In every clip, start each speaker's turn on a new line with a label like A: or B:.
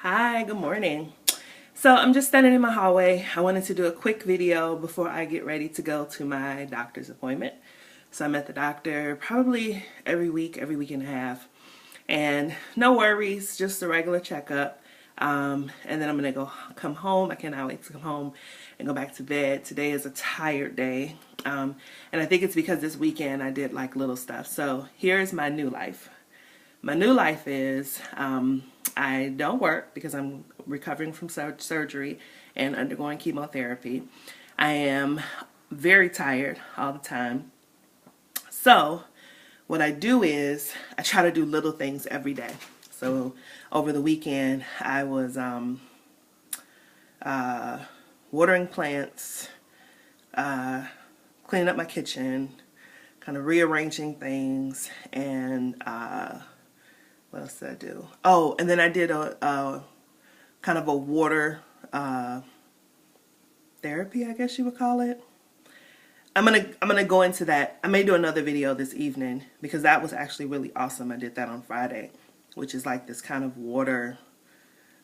A: Hi, good morning. So I'm just standing in my hallway. I wanted to do a quick video before I get ready to go to my doctor's appointment. So I'm at the doctor probably every week and a half. And no worries, just a regular checkup. And then I'm gonna come home. I cannot wait to come home and go back to bed. Today is a tired day. And I think it's because this weekend I did like little stuff. So here's my new life. My new life is I don't work because I'm recovering from surgery and undergoing chemotherapy. I am very tired all the time. So what I do is I try to do little things every day. So over the weekend I was watering plants, cleaning up my kitchen, kind of rearranging things, and what else did I do? Oh, and then I did a kind of a water therapy, I guess you would call it. I'm gonna go into that. I may do another video this evening because that was actually really awesome. I did that on Friday, which is like this kind of water.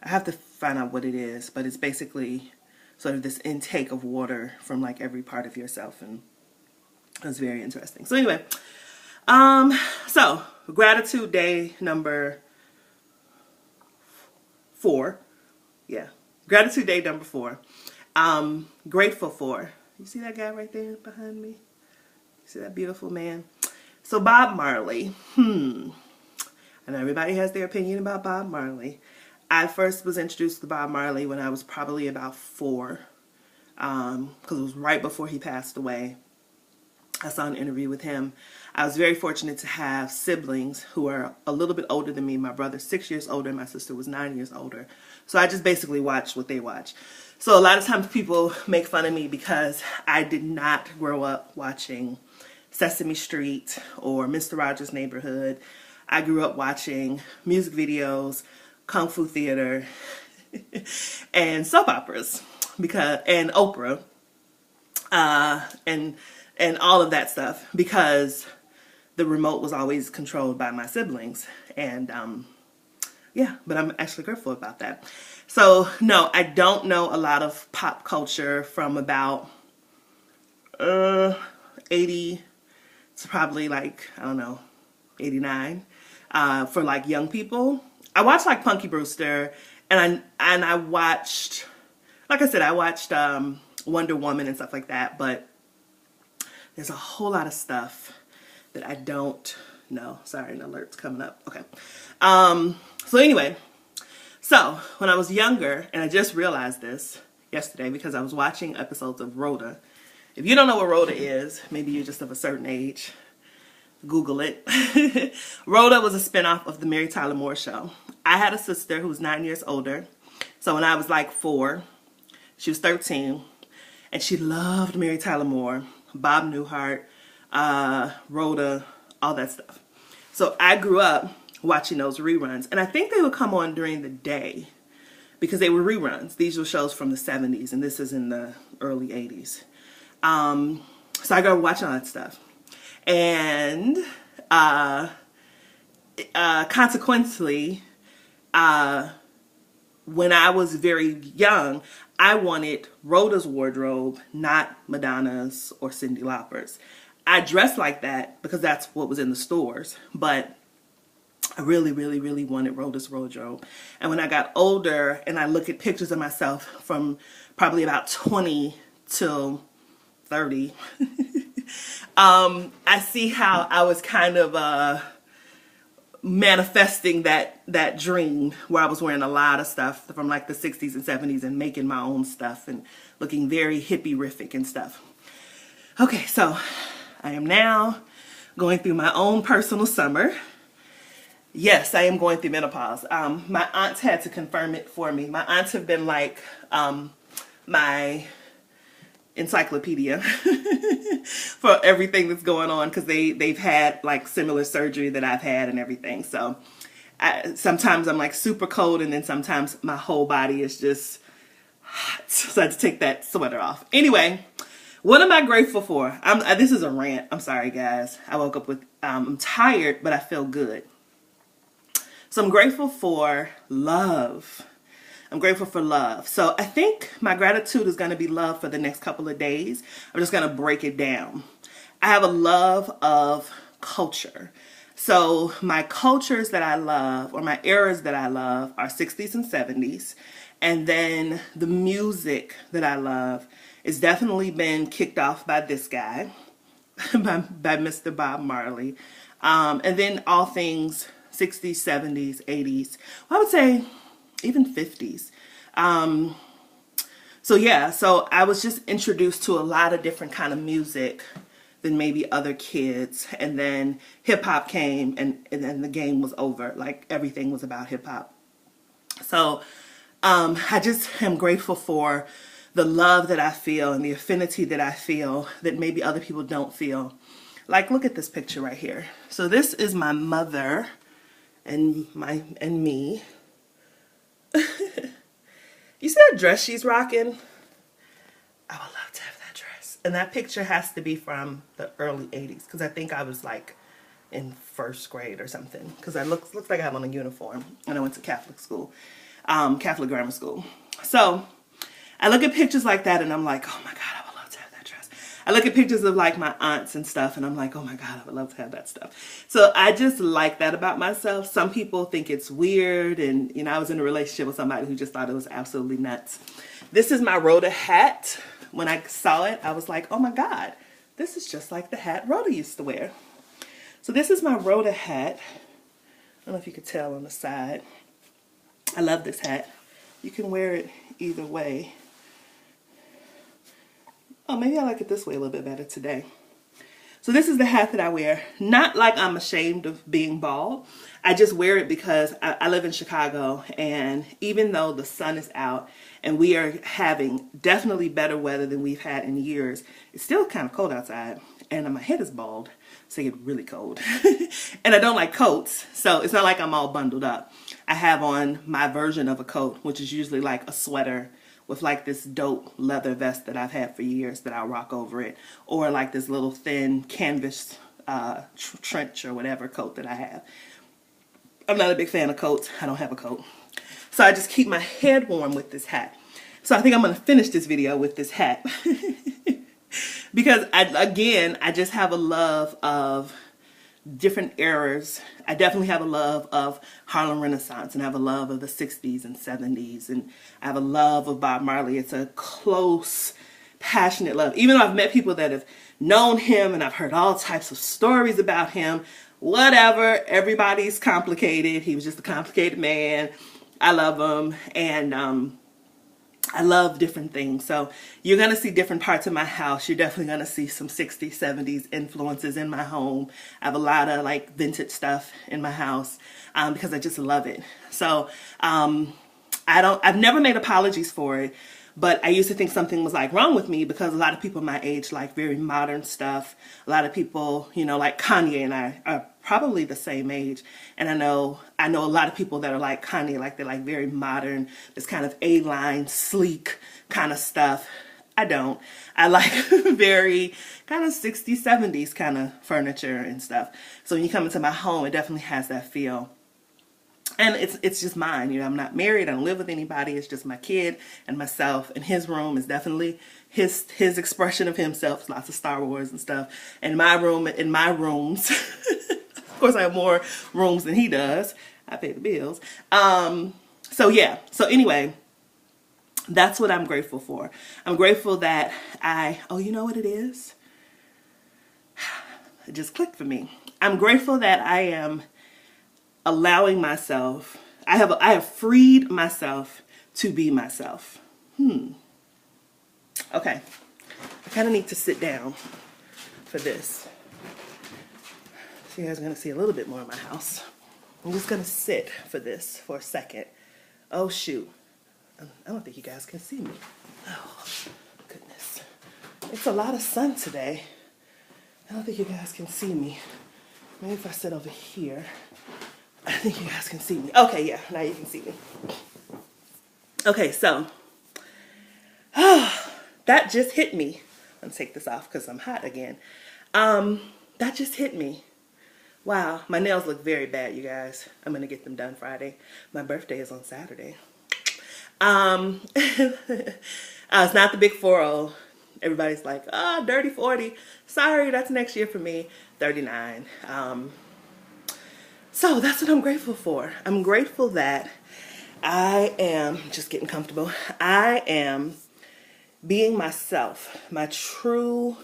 A: I have to find out what it is, but it's basically sort of this intake of water from like every part of yourself, and it was very interesting. So anyway, so gratitude day number 4. Yeah, gratitude day number 4. Grateful for. You see that guy right there behind me? You see that beautiful man? So Bob Marley. And everybody has their opinion about Bob Marley. I first was introduced to Bob Marley when I was probably about 4, because it was right before he passed away. I saw an interview with him. I was very fortunate to have siblings who are a little bit older than me. My brother's 6 years older and my sister was 9 years older. So I just basically watched what they watch. So a lot of times people make fun of me because I did not grow up watching Sesame Street or Mr. Rogers' Neighborhood. I grew up watching music videos, kung fu theater, and soap operas, and Oprah, and all of that stuff, because the remote was always controlled by my siblings. And yeah, but I'm actually grateful about that. So no, I don't know a lot of pop culture from about 80 to probably like, I don't know, 89, for like young people. I watched like Punky Brewster, and I watched, like I said, I watched Wonder Woman and stuff like that, but there's a whole lot of stuff that I don't know. Sorry, an alert's coming up. Okay. So anyway, so when I was younger, and I just realized this yesterday because I was watching episodes of Rhoda. If you don't know what Rhoda is, maybe you're just of a certain age, Google it. Rhoda was a spinoff of the Mary Tyler Moore Show. I had a sister who was 9 years older. So when I was like 4, she was 13, and she loved Mary Tyler Moore, Bob Newhart, Rhoda, all that stuff. So I grew up watching those reruns, and I think they would come on during the day because they were reruns. These were shows from the 70s, and this is in the early 80s. So I grew up watching all that stuff. And consequently, when I was very young, I wanted Rhoda's wardrobe, not Madonna's or Cyndi Lauper's. I dressed like that because that's what was in the stores, but I really, really, really wanted Rhoda's wardrobe. And when I got older and I look at pictures of myself from probably about 20 till 30, I see how I was kind of manifesting that dream where I was wearing a lot of stuff from like the 60s and 70s and making my own stuff and looking very hippie-rific and stuff. Okay, so I am now going through my own personal summer. Yes, I am going through menopause. My aunts had to confirm it for me. My aunts have been like my encyclopedia for everything that's going on, because they've had like similar surgery that I've had and everything. So sometimes I'm like super cold, and then sometimes my whole body is just hot. So I had to take that sweater off. Anyway, what am I grateful for? This is a rant. I'm sorry, guys. I woke up with, I'm tired, but I feel good. So I'm grateful for love. I'm grateful for love. So I think my gratitude is going to be love for the next couple of days. I'm just going to break it down. I have a love of culture. So my cultures that I love, or my eras that I love, are 60s and 70s. And then the music that I love is definitely been kicked off by this guy, by Mr. Bob Marley. And then all things 60s, 70s, 80s. Well, I would say even 50s. So yeah, so I was just introduced to a lot of different kind of music than maybe other kids. And then hip hop came, and then the game was over. Like everything was about hip hop. So I just am grateful for the love that I feel and the affinity that I feel that maybe other people don't feel. Like, look at this picture right here. So this is my mother and me. You see that dress she's rocking? I would love to have that dress. And that picture has to be from the early 80s, because I think I was like in first grade or something, because I looks like I have on a uniform, and I went to Catholic school, Catholic grammar school. So I look at pictures like that and I'm like, oh my God, I would love to have that dress. I look at pictures of like my aunts and stuff and I'm like, oh my God, I would love to have that stuff. So I just like that about myself. Some people think it's weird, and you know, I was in a relationship with somebody who just thought it was absolutely nuts. This is my Rhoda hat. When I saw it, I was like, oh my God, this is just like the hat Rhoda used to wear. So this is my Rhoda hat. I don't know if you could tell on the side. I love this hat. You can wear it either way. Oh, maybe I like it this way a little bit better today. So this is the hat that I wear. Not like I'm ashamed of being bald. I just wear it because I live in Chicago, and even though the sun is out and we are having definitely better weather than we've had in years, it's still kind of cold outside, and my head is bald, so it gets really cold. And I don't like coats, so it's not like I'm all bundled up. I have on my version of a coat, which is usually like a sweater with like this dope leather vest that I've had for years that I'll rock over it, or like this little thin canvas trench or whatever coat that I have. I'm not a big fan of coats. I don't have a coat. So I just keep my head warm with this hat. So I think I'm going to finish this video with this hat. Because I just have a love of different eras. I definitely have a love of Harlem Renaissance, and I have a love of the 60s and 70s, and I have a love of Bob Marley. It's a close, passionate love. Even though I've met people that have known him and I've heard all types of stories about him, whatever, everybody's complicated. He was just a complicated man. I love him, and I love different things. So you're going to see different parts of my house. You're definitely going to see some 60s, 70s influences in my home. I have a lot of like vintage stuff in my house because I just love it. So I've never made apologies for it, but I used to think something was like wrong with me because a lot of people my age like very modern stuff. A lot of people, you know, like Kanye and I are probably the same age, and I know a lot of people that are like Kanye, like they're like very modern, this kind of A-line, sleek kind of stuff. I don't. I like very kind of 60s, 70s kind of furniture and stuff. So when you come into my home, it definitely has that feel. And it's just mine, you know, I'm not married, I don't live with anybody, it's just my kid and myself, and his room is definitely his expression of himself, lots of Star Wars and stuff. And my rooms, of course I have more rooms than he does, I pay the bills. So yeah, so anyway, that's what I'm grateful for. I'm grateful that oh, you know what it is? It just clicked for me. I'm grateful that I am allowing myself, I have freed myself to be myself. Okay, I kind of need to sit down for this. So you guys are going to see a little bit more of my house. I'm just going to sit for this for a second. Oh shoot, I don't think you guys can see me. Oh goodness, it's a lot of sun today. I don't think you guys can see me. Maybe if I sit over here, I think you guys can see me. Okay, yeah, now you can see me. Okay, so, that just hit me. I'm gonna take this off because I'm hot again. That just hit me. Wow, my nails look very bad, you guys. I'm gonna get them done Friday. My birthday is on Saturday. It's not the big 40. Everybody's like, oh, dirty 40. Sorry, that's next year for me. 39. So that's what I'm grateful for. I'm grateful that I am just getting comfortable. I am being myself, my true,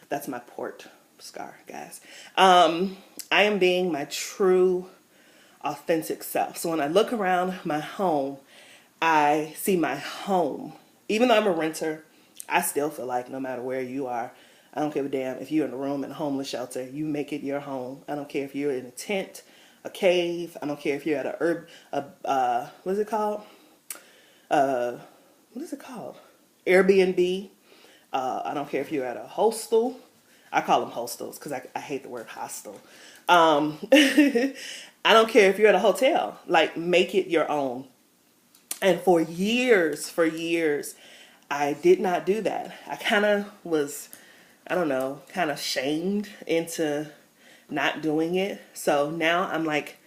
A: that's my port scar, guys. I am being my true, authentic self. So when I look around my home, I see my home. Even though I'm a renter, I still feel like no matter where you are, I don't give a damn if you're in a room in a homeless shelter, you make it your home. I don't care if you're in a tent, a cave. I don't care if you're at what is it called? What is it called? Airbnb. I don't care if you're at a hostel. I call them hostels because I hate the word hostel. I don't care if you're at a hotel. Like, make it your own. And for years, I did not do that. I kind of was, I don't know, kind of shamed into not doing it. So now I'm like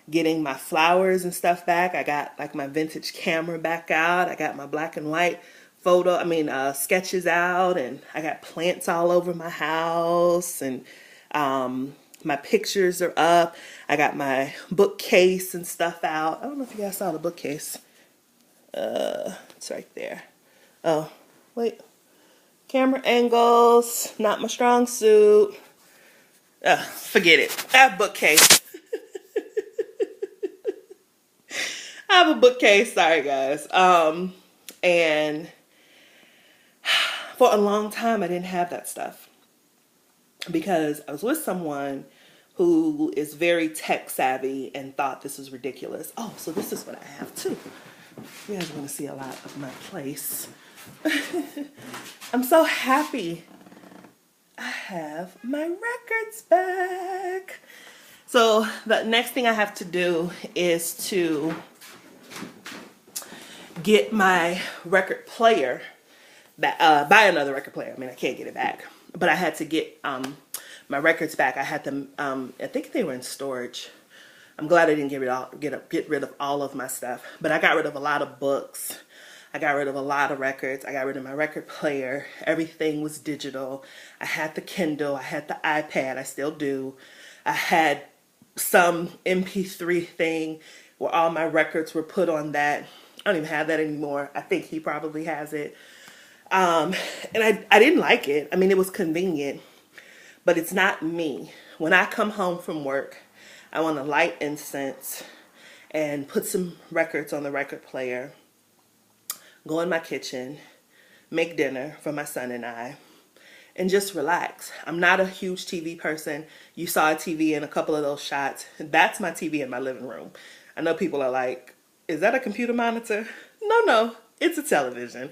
A: getting my flowers and stuff back. I got like my vintage camera back out. I got my black and white sketches out, and I got plants all over my house, and my pictures are up. I got my bookcase and stuff out. I don't know if you guys saw the bookcase. It's right there. Oh, wait. Camera angles, not my strong suit. Forget it. I have a bookcase. I have a bookcase. Sorry, guys. And for a long time, I didn't have that stuff because I was with someone who is very tech savvy and thought this was ridiculous. Oh, so this is what I have too. You guys want to see a lot of my place. I'm so happy. I have my records back. So the next thing I have to do is to get my record player back, buy another record player. I mean, I can't get it back, but I had to get my records back. I had them. I think they were in storage. I'm glad I didn't get rid of all of my stuff, but I got rid of a lot of books. I got rid of a lot of records. I got rid of my record player. Everything was digital. I had the Kindle. I had the iPad. I still do. I had some MP3 thing where all my records were put on that. I don't even have that anymore. I think he probably has it. And I didn't like it. I mean, it was convenient, but it's not me. When I come home from work, I want to light incense and put some records on the record player, go in my kitchen, make dinner for my son and I, and just relax. I'm not a huge TV person. You saw a TV in a couple of those shots. That's my TV in my living room. I know people are like, is that a computer monitor? No, it's a television.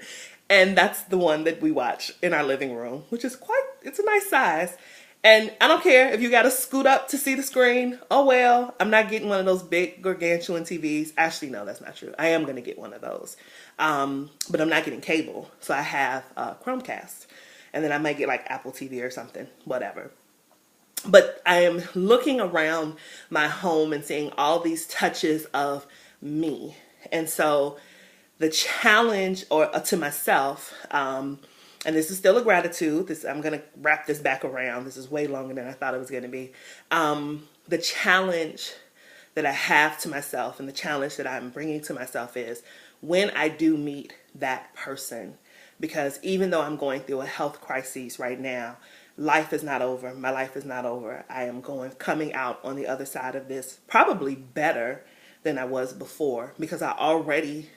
A: And that's the one that we watch in our living room, which is it's a nice size. And I don't care if you got to scoot up to see the screen. Oh, well, I'm not getting one of those big gargantuan TVs. Actually, no, that's not true. I am going to get one of those. But I'm not getting cable. So I have Chromecast. And then I might get like Apple TV or something, whatever. But I am looking around my home and seeing all these touches of me. And so the challenge to myself, and this is still a gratitude. I'm going to wrap this back around. This is way longer than I thought it was going to be. The challenge that I have to myself and the challenge that I'm bringing to myself is when I do meet that person, because even though I'm going through a health crisis right now, life is not over. My life is not over. I am coming out on the other side of this probably better than I was before, because I already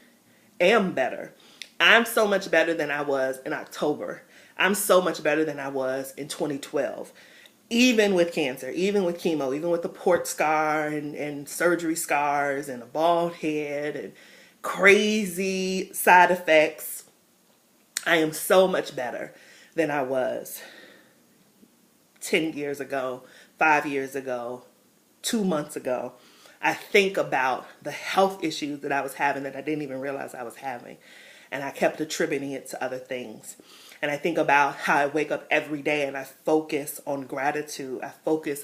A: am better. I'm so much better than I was in October. I'm so much better than I was in 2012. Even with cancer, even with chemo, even with the port scar and surgery scars and a bald head and crazy side effects, I am so much better than I was 10 years ago, 5 years ago, 2 months ago. I think about the health issues that I was having that I didn't even realize I was having. And I kept attributing it to other things. And I think about how I wake up every day and I focus on gratitude.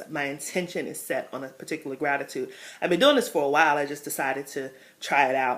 A: My intention is set on a particular gratitude. I've been doing this for a while. I just decided to try it out.